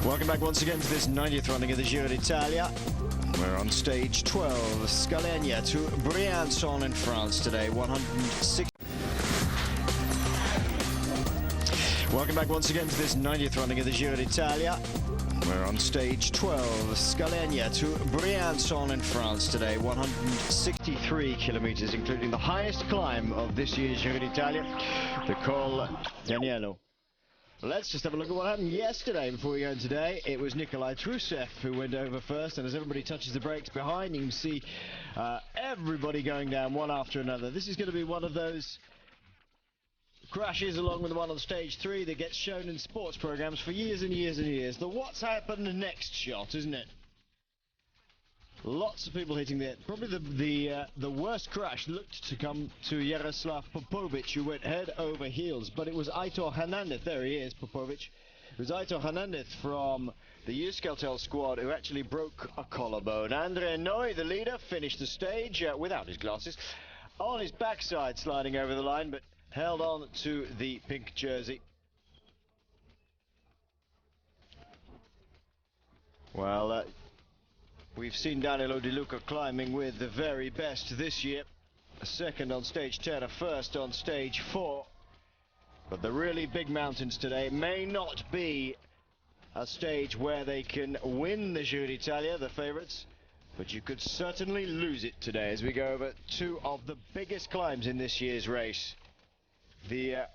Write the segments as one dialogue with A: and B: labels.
A: Welcome back once again to this 90th running of the Giro d'Italia. We're on stage 12, Scalenia to Briançon in France today, 106. Welcome back once again to this 90th running of the Giro d'Italia. We're on stage 12, Scalenia to Briançon in France today, 163 kilometers, including the highest climb of this year's Giro d'Italia, the Col d'Agnello. Let's just have a look at what happened yesterday before we go in today. It was Nikolai Trussev who went over first, and as everybody touches the brakes behind, you can see everybody going down one after another. This is going to be one of those crashes along with the one on stage 3 that gets shown in sports programs for years and years and years. The what's happened next shot, isn't it? Lots of people hitting there. Probably the worst crash looked to come to Jaroslav Popovic, who went head over heels, but it was Aitor Hernandez. There he is, Popovic. It was Aitor Hernandez from the Euskaltel squad who actually broke a collarbone. Andre Noy, the leader, finished the stage without his glasses, on his backside sliding over the line, but held on to the pink jersey. Well, we've seen Danilo Di Luca climbing with the very best this year. A second on stage 10, a first on stage 4. But the really big mountains today may not be a stage where they can win the Giro d'Italia, the favourites. But you could certainly lose it today as we go over two of the biggest climbs in this year's race. The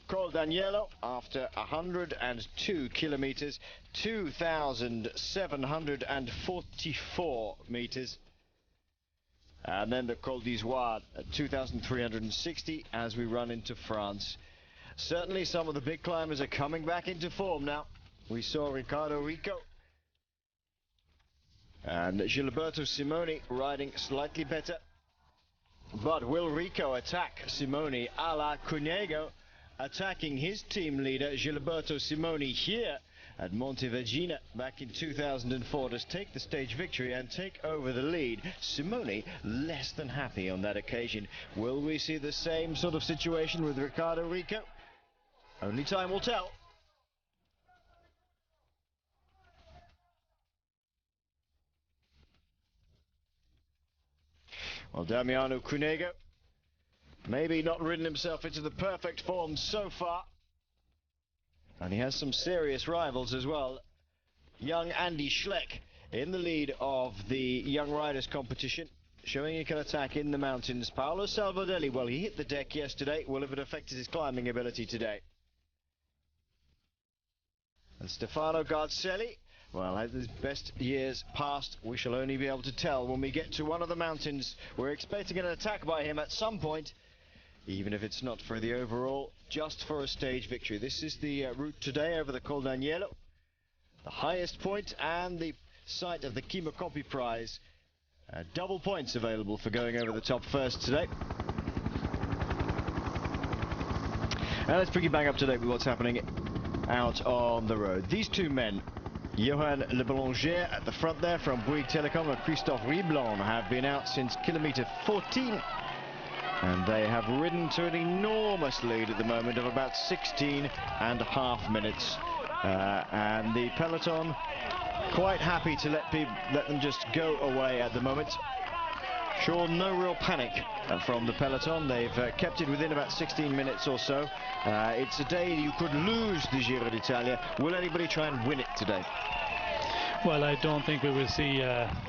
A: Col d'Agnello, after 102 kilometers, 2,744 meters. And then the Col d'Izoard at 2,360 as we run into France. Certainly some of the big climbers are coming back into form now. We saw Riccardo Rico and Gilberto Simoni riding slightly better. But will Rico attack Simoni a la Cunego, attacking his team leader Gilberto Simoni here at Montevergine back in 2004 to take the stage victory and take over the lead? Simoni less than happy on that occasion. Will we see the same sort of situation with Riccardo Rico? Only time will tell. Well, Damiano Cunego, maybe not ridden himself into the perfect form so far. And he has some serious rivals as well. Young Andy Schleck in the lead of the Young Riders competition, showing he can attack in the mountains. Paolo Salvadelli, well, he hit the deck yesterday. Will it affected his climbing ability today? And Stefano Garzelli, well, as his best years past, we shall only be able to tell when we get to one of the mountains. We're expecting an attack by him at some point, even if it's not for the overall, just for a stage victory. This is the route today over the Col d'Agnello, the highest point and the site of the Chemocopy Prize. Double points available for going over the top first today. Now let's bring you back up to date with what's happening out on the road. These two men, Johan Le Boulanger at the front there from Bouygues Telecom and Christophe Riblon, have been out since kilometre 14. And they have ridden to an enormous lead at the moment of about 16.5 minutes. And the Peloton quite happy to let them just go away at the moment. Sure, no real panic from the Peloton. They've kept it within about 16 minutes or so. It's a day you could lose the Giro d'Italia. Will anybody try and win it today?
B: Well, I don't think we will see,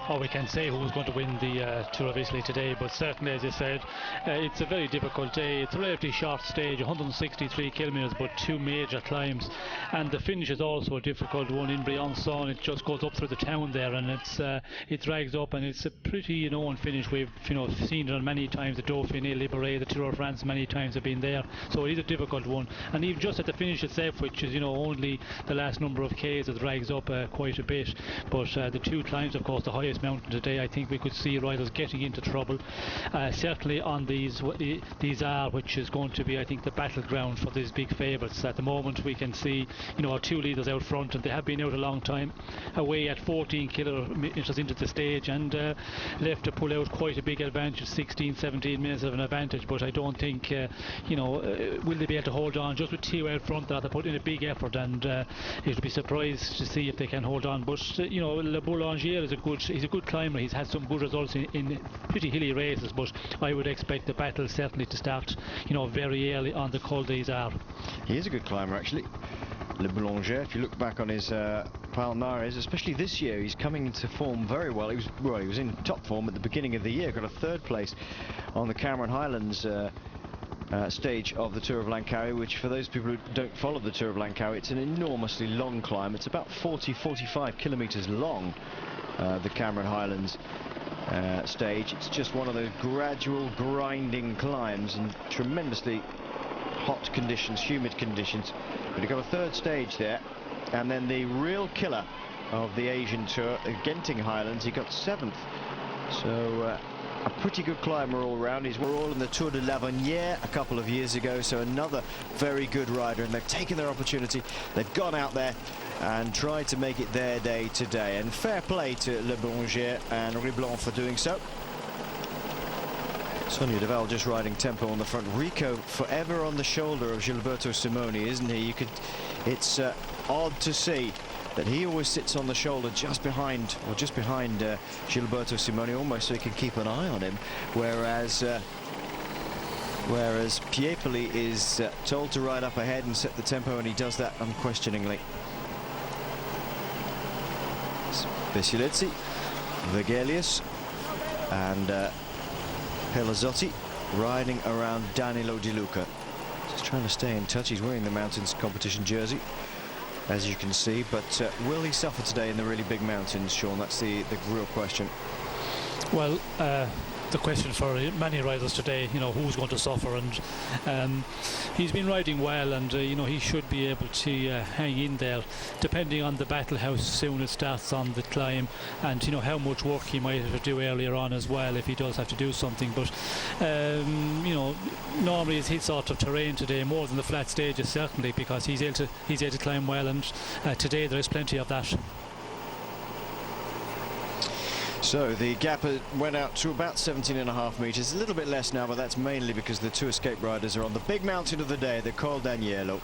B: or we can say who's going to win the Tour of Italy today, but certainly, as you said, it's a very difficult day. It's a relatively short stage, 163 kilometres, but two major climbs, and the finish is also a difficult one in Briançon. It just goes up through the town there, and it drags up, and it's a pretty known finish. We've seen it on many times. The Dauphiné Libéré, the Tour of France, many times have been there, so it is a difficult one. And even just at the finish itself, which is only the last number of Ks, it drags up quite a bit. But the two climbs, of course, the highest mountain today, I think we could see riders getting into trouble. Certainly on these are, which is going to be, I think, the battleground for these big favourites. At the moment, we can see, our two leaders out front, and they have been out a long time, away at 14 kilometres into the stage, and left to pull out quite a big advantage, 16, 17 minutes of an advantage. But I don't think, will they be able to hold on just with two out front that they put in a big effort, and you'd be surprised to see if they can hold on. But Le Boulanger he's a good climber. He's had some good results in pretty hilly races, but I would expect the battle certainly to start very early on the Col des Arts.
A: He is a good climber, actually, Le Boulanger. If you look back on his Palmares, especially this year, he's coming into form very well. He was in top form at the beginning of the year, got a third place on the Cameron Highlands stage of the Tour of Langkawi, which, for those people who don't follow the Tour of Langkawi, it's an enormously long climb. It's about 40-45 kilometers long, the Cameron Highlands stage. It's just one of those gradual grinding climbs in tremendously hot conditions, humid conditions. But you've got a third stage there, and then the real killer of the Asian Tour, the Genting Highlands, he got 7th. So a pretty good climber all round. We're all in the Tour de l'Avenir a couple of years ago, so another very good rider, and they've taken their opportunity. They've gone out there and tried to make it their day today, and fair play to Le Boulanger and Riblon for doing so. Sonia Deval just riding tempo on the front. Rico forever on the shoulder of Gilberto Simoni, isn't he? It's odd to see that he always sits on the shoulder just behind Gilberto Simoni, almost so he can keep an eye on him, whereas Piepoli is told to ride up ahead and set the tempo, and he does that unquestioningly. Specializzi, Vegelius and Pelazzotti riding around Danilo Di Luca. Just trying to stay in touch. He's wearing the Mountains competition jersey, as you can see, but will he suffer today in the really big mountains, Sean? That's the real question.
B: Well, the question for many riders today, who's going to suffer, and he's been riding well, and he should be able to hang in there, depending on the battle, how soon it starts on the climb, and how much work he might have to do earlier on as well, if he does have to do something. But normally it's his sort of terrain today, more than the flat stages, certainly, because he's able to climb well, and today there is plenty of that.
A: So the gap went out to about 17.5 meters, a little bit less now, but that's mainly because the two escape riders are on the big mountain of the day, the Col d'Agnello.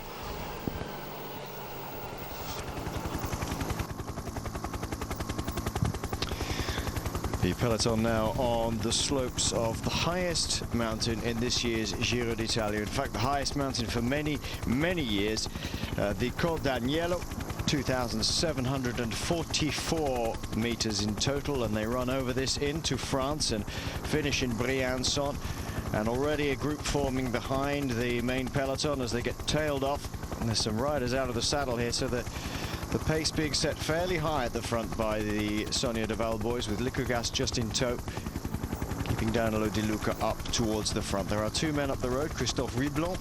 A: The peloton now on the slopes of the highest mountain in this year's Giro d'Italia. In fact, the highest mountain for many, many years, the Col d'Agnello. 2,744 meters in total, and they run over this into France and finish in Briançon, and already a group forming behind the main peloton as they get tailed off, and there's some riders out of the saddle here, so the pace being set fairly high at the front by the Sonia Deval boys, with Liquigas just in tow, keeping Danilo Di Luca up towards the front. There are two men up the road, Christophe Riblon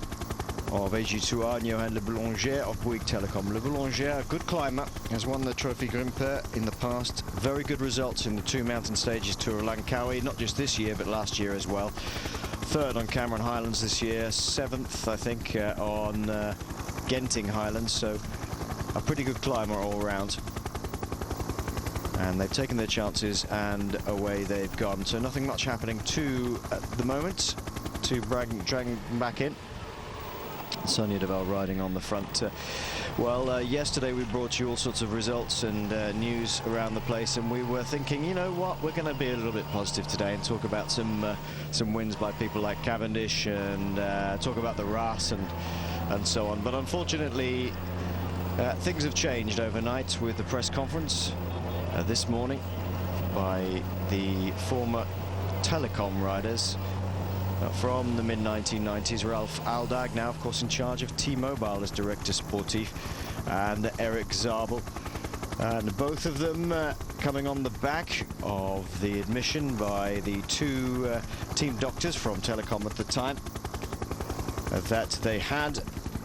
A: of AG2R, and Johan Le Boulanger of Bouygues Telecom. Le Boulanger, a good climber, has won the Trophy Grimpeur in the past. Very good results in the two mountain stages Tour of Langkawi, not just this year but last year as well. Third on Cameron Highlands this year, 7th I think on Genting Highlands, so a pretty good climber all round. And they've taken their chances and away they've gone. So nothing much happening at the moment to drag them back in. Sonia Deval riding on the front. Yesterday we brought you all sorts of results and news around the place, and we were thinking, you know what, we're going to be a little bit positive today and talk about some wins by people like Cavendish, and talk about the RAS and so on. But unfortunately, things have changed overnight with the press conference this morning by the former Telecom riders from the mid-1990s. Ralph Aldag, now of course in charge of T-Mobile as director sportif, and Eric Zabel, and both of them coming on the back of the admission by the two team doctors from Telecom at the time that they had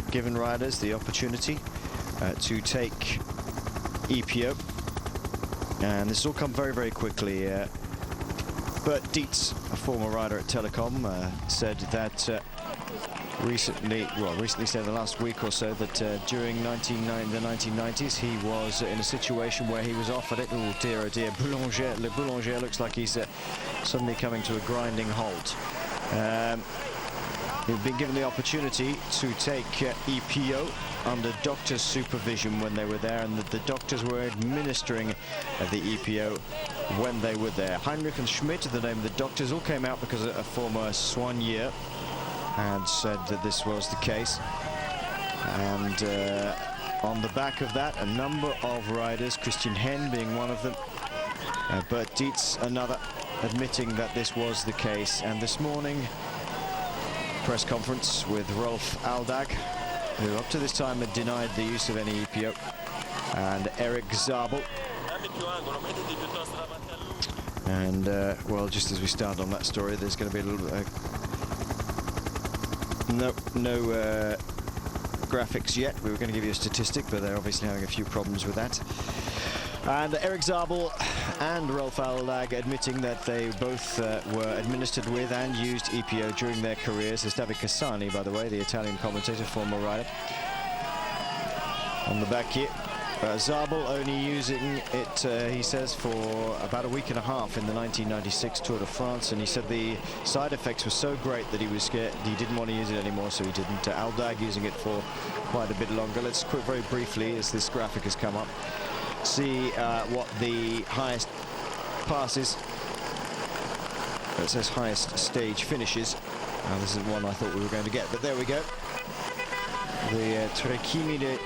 A: given riders the opportunity to take EPO And this has all come very, very quickly. Bert Dietz, a former rider at Telecom, said that recently said the last week or so that during the 1990s he was in a situation where he was offered it. Oh dear, Le Boulanger looks like he's suddenly coming to a grinding halt. He'd been given the opportunity to take EPO under doctor's supervision when they were there, and that the doctors were administering the EPO when they were there. Heinrich and Schmidt, the name of the doctors, all came out because a former soigneur and said that this was the case. And on the back of that, a number of riders, Christian Hen being one of them, Bert Dietz another, admitting that this was the case. And this morning, press conference with Rolf Aldag, who up to this time had denied the use of any EPO, and Eric Zabel. And well, just as we start on that story, there's going to be a little no graphics yet. We were going to give you a statistic, but they're obviously having a few problems with that. And Eric Zabel and Rolf Aldag admitting that they both were administered with and used EPO during their careers. There's David Cassani, by the way, the Italian commentator, former rider. On the back here, Zabel only using it, he says, for about a week and a half in the 1996 Tour de France, and he said the side effects were so great that he was scared, he didn't want to use it anymore, so he didn't. Aldag using it for quite a bit longer. Let's quit very briefly as this graphic has come up. See what the highest passes, it says highest stage finishes. Now this isn't one I thought we were going to get, but there we go. The Trequimi de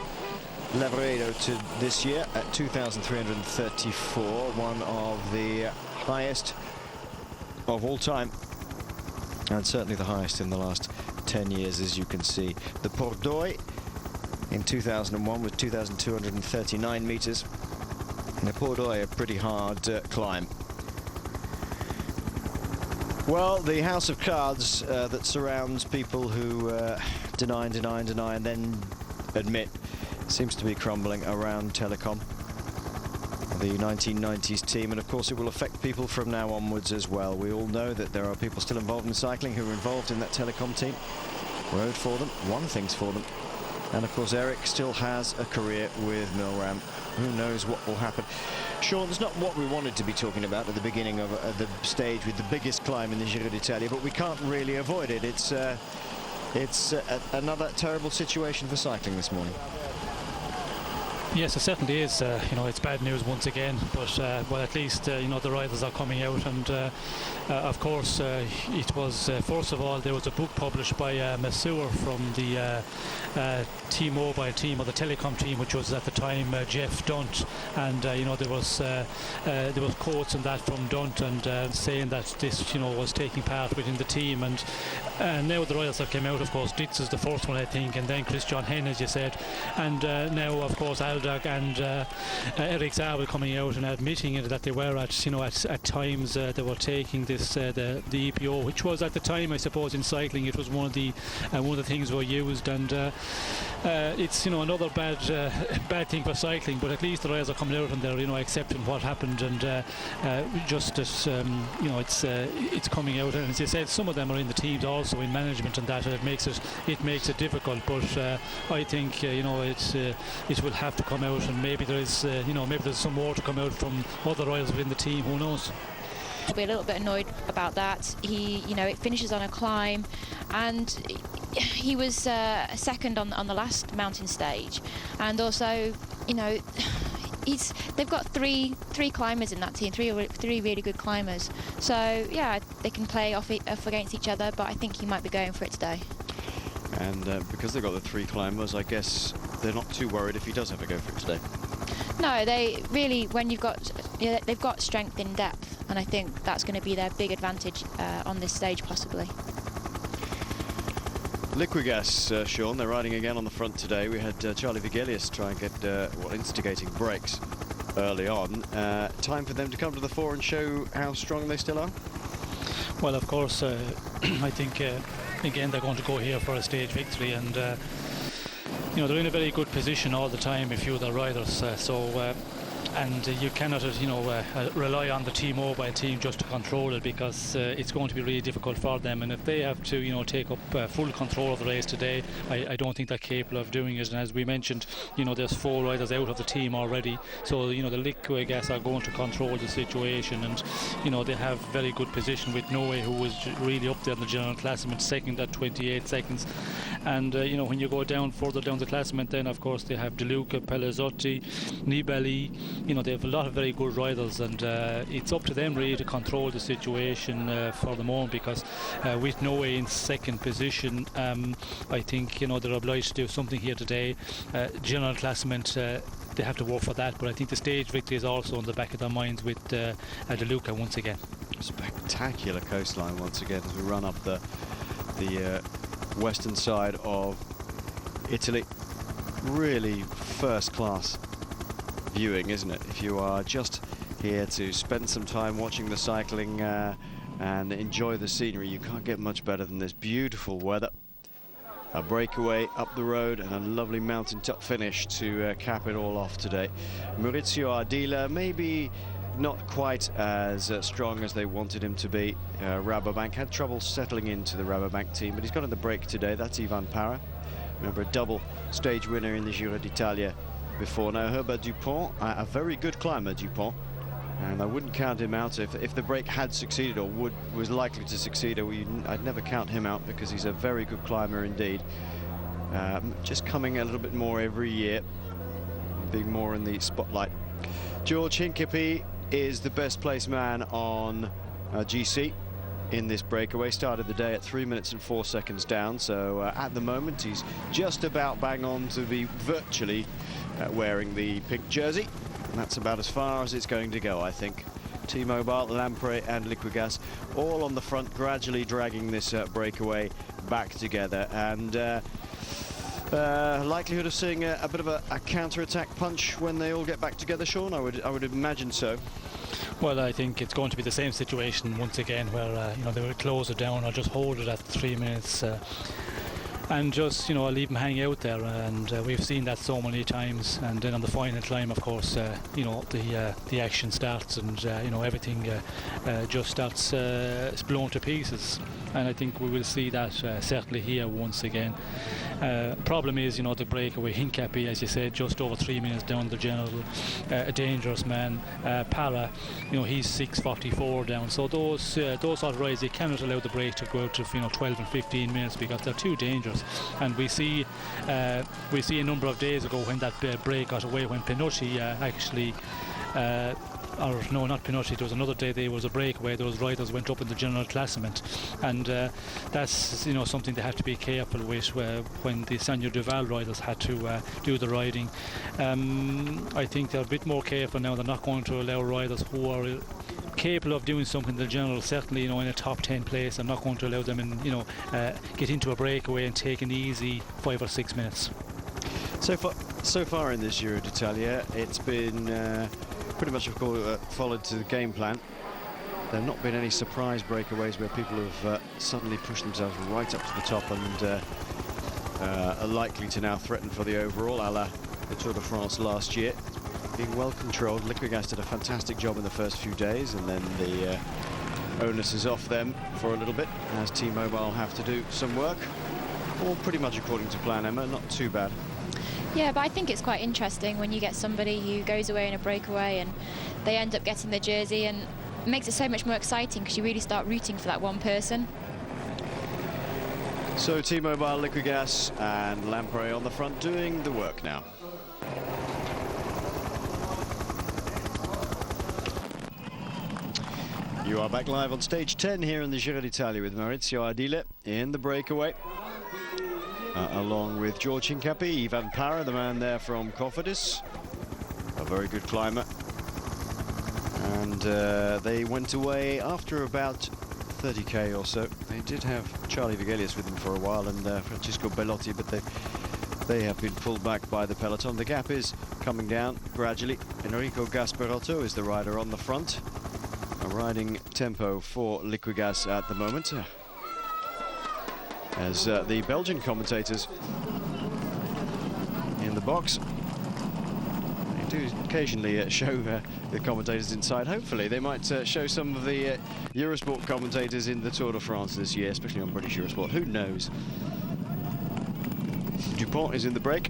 A: Lavredo to this year at 2,334, one of the highest of all time, and certainly the highest in the last 10 years, as you can see. The Port d'Oie in 2001 was 2,239 meters. And the Port d'Oie, a pretty hard climb. Well, the house of cards that surrounds people who deny, and then admit seems to be crumbling around Telecom, the 1990s team, and of course it will affect people from now onwards as well. We all know that there are people still involved in cycling who are involved in that Telecom team, rode for them, won things for them, and of course Eric still has a career with Milram. Who knows what will happen. Sean, it's not what we wanted to be talking about at the beginning of the stage with the biggest climb in the Giro d'Italia, but we can't really avoid it. It's another terrible situation for cycling this morning.
B: Yes, it certainly is. You know, it's bad news once again, but well, at least you know, the riders are coming out, and of course it was first of all there was a book published by Massour from the T-Mobile team, or the Telecom team, which was at the time Jeff Dunt, and you know, there was quotes in that from Dunt, and saying that this, you know, was taking part within the team, and now the riders have come out. Of course, Dietz is the first one, I think, and then Christian Hen, as you said, and now of course Aldag and Eric Zabel coming out and admitting it, that they were at, you know, at times they were taking this the EPO, which was at the time, I suppose, in cycling it was one of the things were used, and it's, you know, another bad thing for cycling, but at least the riders are coming out and they're, you know, accepting what happened, and just as you know, it's coming out, and as you said, some of them are in the teams also in management, and that it makes it difficult, but I think you know, it will have to come out, and maybe there is you know, maybe there's some more to come out from other riders within the team, who knows.
C: I'll be a little bit annoyed about that. You know, it finishes on a climb, and he was second on the last mountain stage, and also, you know, they've got three climbers in that team, three really good climbers. So yeah, they can play off against each other, but I think he might be going for it today.
D: And because they've got the three climbers, I guess they're not too worried if he does have a go for it today.
C: No, they really, when you've got, you know, they've got strength in depth, and I think that's going to be their big advantage on this stage, possibly.
D: Liquigas, Sean, they're riding again on the front today. We had Charlie Vigelius try and get instigating breaks early on. Time for them to come to the fore and show how strong they still are?
B: Well, of course, I think again they're going to go here for a stage victory, and you know, they're in a very good position all the time, a few of their riders, so and you cannot, rely on the T-Mobile team just to control it, because it's going to be really difficult for them. And if they have to, take up full control of the race today, I don't think they're capable of doing it. And as we mentioned, there's 4 riders out of the team already, so the Liquid Gas are going to control the situation, and they have very good position with Noe, who was really up there in the general classement, second at 28 seconds. And when you go further down the classement, then of course they have De Luca, Pelazzotti, Nibali. They have a lot of very good riders, and it's up to them really to control the situation for the moment, because with Noe in second position, I think they're obliged to do something here today. General classement, they have to work for that, but I think the stage victory is also on the back of their minds with De Luca once again.
D: Spectacular coastline once again as we run up the western side of Italy. Really first class viewing, isn't it? If you are just here to spend some time watching the cycling and enjoy the scenery, you can't get much better than this. Beautiful weather, a breakaway up the road, and a lovely mountaintop finish to cap it all off today. Maurizio Ardila maybe not quite as strong as they wanted him to be. Rabobank had trouble settling into the Rabobank team, but he's got in the break today. That's Ivan Para. Remember, a double stage winner in the Giro d'Italia before. Now Herbert Dupont, a very good climber, Dupont, and I wouldn't count him out. If the break had succeeded or was likely to succeed, I'd never count him out, because he's a very good climber indeed. Just coming a little bit more every year, being more in the spotlight. George Hincapie is the best placed man on GC in this breakaway. Started the day at 3 minutes and 4 seconds down, so at the moment he's just about bang on to be virtually wearing the pink jersey, and that's about as far as it's going to go, I think. T-Mobile, Lampre and Liquigas all on the front, gradually dragging this breakaway back together, and likelihood of seeing a bit of a counter-attack punch when they all get back together, Sean? I would imagine so.
B: Well, I think it's going to be the same situation once again, where they will close it down or just hold it at 3 minutes and just leave them hang out there, and we've seen that so many times. And then on the final climb, of course, the action starts, and everything just starts blown to pieces. And I think we will see that certainly here once again. Problem is, the breakaway. Hincapie, as you said, just over 3 minutes down the general, a dangerous man. Para, he's 6:44 down. So those sort of rides, you cannot allow the break to go out to 12 and 15 minutes, because they're too dangerous. And we see a number of days ago when that break got away, when Pinotti actually. Or no, not Pinotti, there was another day there was a breakaway, those riders went up in the general classement, and that's something they have to be careful with when the Senior Duval riders had to do the riding. I think they're a bit more careful now. They're not going to allow riders who are capable of doing something in the general, certainly in a top 10 place. I'm not going to allow them get into a breakaway and take an easy 5 or 6 minutes.
D: So far in this Giro d'Italia, it's been pretty much followed to the game plan. There have not been any surprise breakaways where people have suddenly pushed themselves right up to the top and are likely to now threaten for the overall, a la the Tour de France last year. Being well controlled. Liquigas did a fantastic job in the first few days, and then the onus is off them for a little bit, as T-Mobile have to do some work. All pretty much according to plan, Emma, not too bad.
C: Yeah, but I think it's quite interesting when you get somebody who goes away in a breakaway and they end up getting the jersey, and it makes it so much more exciting, because you really start rooting for that one person.
D: So T-Mobile, Liquigas and Lampre on the front doing the work now. You are back live on stage 10 here in the Giro d'Italia with Maurizio Ardila in the breakaway. Along with George Hincapie, Ivan Para, the man there from Cofidis, a very good climber. And they went away after about 30k or so. They did have Charlie Vigelius with them for a while, and Francesco Bellotti, but they have been pulled back by the peloton. The gap is coming down gradually. Enrico Gasparotto is the rider on the front. A riding tempo for Liquigas at the moment. As the Belgian commentators in the box, they do occasionally show the commentators inside. Hopefully they might show some of the Eurosport commentators in the Tour de France this year, especially on British Eurosport. Who knows? Dupont is in the break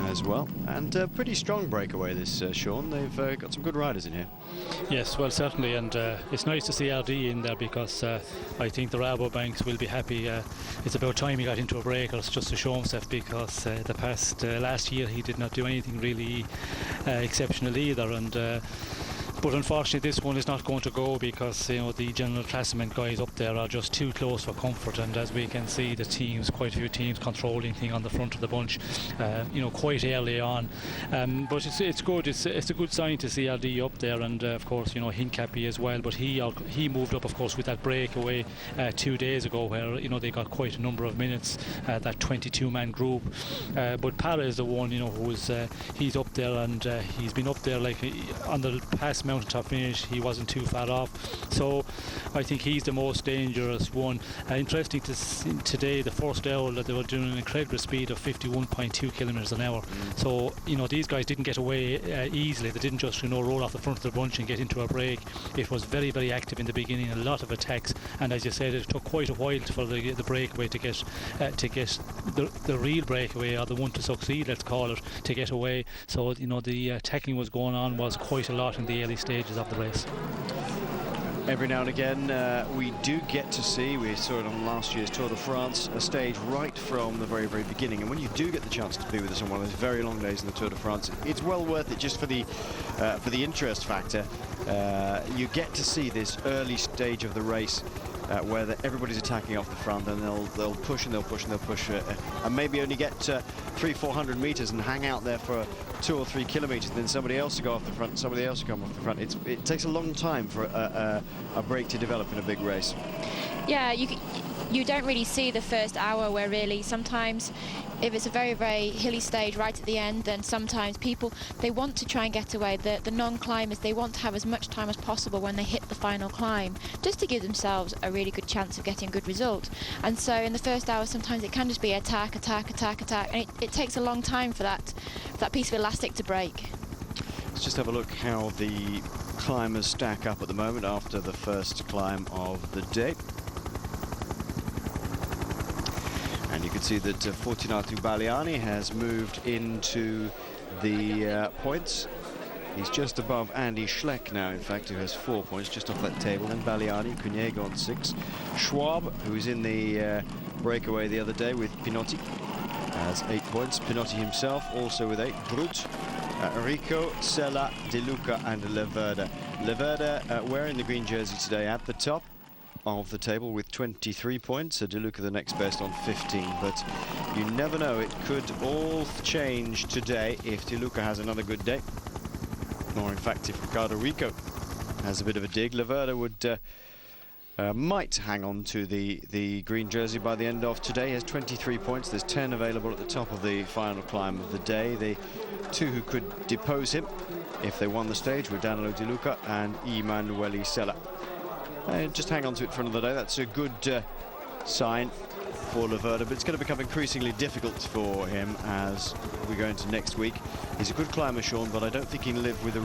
D: as well, and a pretty strong breakaway this, Sean. They've got some good riders in here.
B: Yes, well, certainly, and it's nice to see RD in there, because I think the Rabobanks will be happy. It's about time he got into a breakers just to show himself, because the past last year he did not do anything really exceptional either, and but unfortunately this one is not going to go, because the general classement guys up there are just too close for comfort, and as we can see, the teams, quite a few teams, controlling thing on the front of the bunch, quite early on. But it's good. It's a good sign to see RD up there, and of course Hincapie as well. But he moved up, of course, with that breakaway 2 days ago, where they got quite a number of minutes, that 22-man group. But Para is the one who's he's up there, and he's been up there like on the past mountaintop finish. He wasn't too far off, so I think he's the most dangerous one. Interesting to see today, the first hour, that they were doing an incredible speed of 51.2 kilometers an hour. So these guys didn't get away easily. They didn't just roll off the front of the bunch and get into a break. It was very, very active in the beginning, a lot of attacks, and as you said, it took quite a while for the breakaway to get the real breakaway, or the one to succeed, let's call it, to get away. So the attacking was going on was quite a lot in the early stages of the race.
D: Every now and again we do get to see, we saw it on last year's Tour de France, a stage right from the very, very beginning. And when you do get the chance to be with us on one of those very long days in the Tour de France, it's well worth it just for the interest factor. You get to see this early stage of the race where everybody's attacking off the front, and they'll push and they'll push and they'll push, and maybe only get 300-400 meters and hang out there for 2 or 3 kilometers, and then somebody else to go off the front, somebody else to come off the front. It takes a long time for a break to develop in a big race.
C: Yeah, you don't really see the first hour, where really sometimes if it's a very, very hilly stage right at the end, then sometimes people, they want to try and get away. The non-climbers, they want to have as much time as possible when they hit the final climb, just to give themselves a really good chance of getting a good result. And so in the first hour, sometimes it can just be attack, and it takes a long time for that piece of elastic to break.
D: Let's just have a look how the climbers stack up at the moment after the first climb of the day. And you can see that Fortunato Balliani has moved into the points. He's just above Andy Schleck now, in fact, who has 4 points, just off that table. Then Balliani, Cunego on 6. Schwab, who was in the breakaway the other day with Pinotti, has 8 points. Pinotti himself also with 8. Brut, Rico, Sella, De Luca and Leverde. Leverde wearing the green jersey today at the top of the table with 23 points. De Luca the next best on 15, but you never know, it could all change today if De Luca has another good day, or in fact if Ricardo Rico has a bit of a dig. Leverde would might hang on to the green jersey by the end of today. He has 23 points. There's 10 available at the top of the final climb of the day. The two who could depose him if they won the stage were Danilo De Luca and Emanuele Sella. Just hang on to it for another day. That's a good sign for Leverde, but it's going to become increasingly difficult for him as we go into next week. He's a good climber, Sean, but I don't think he can live with a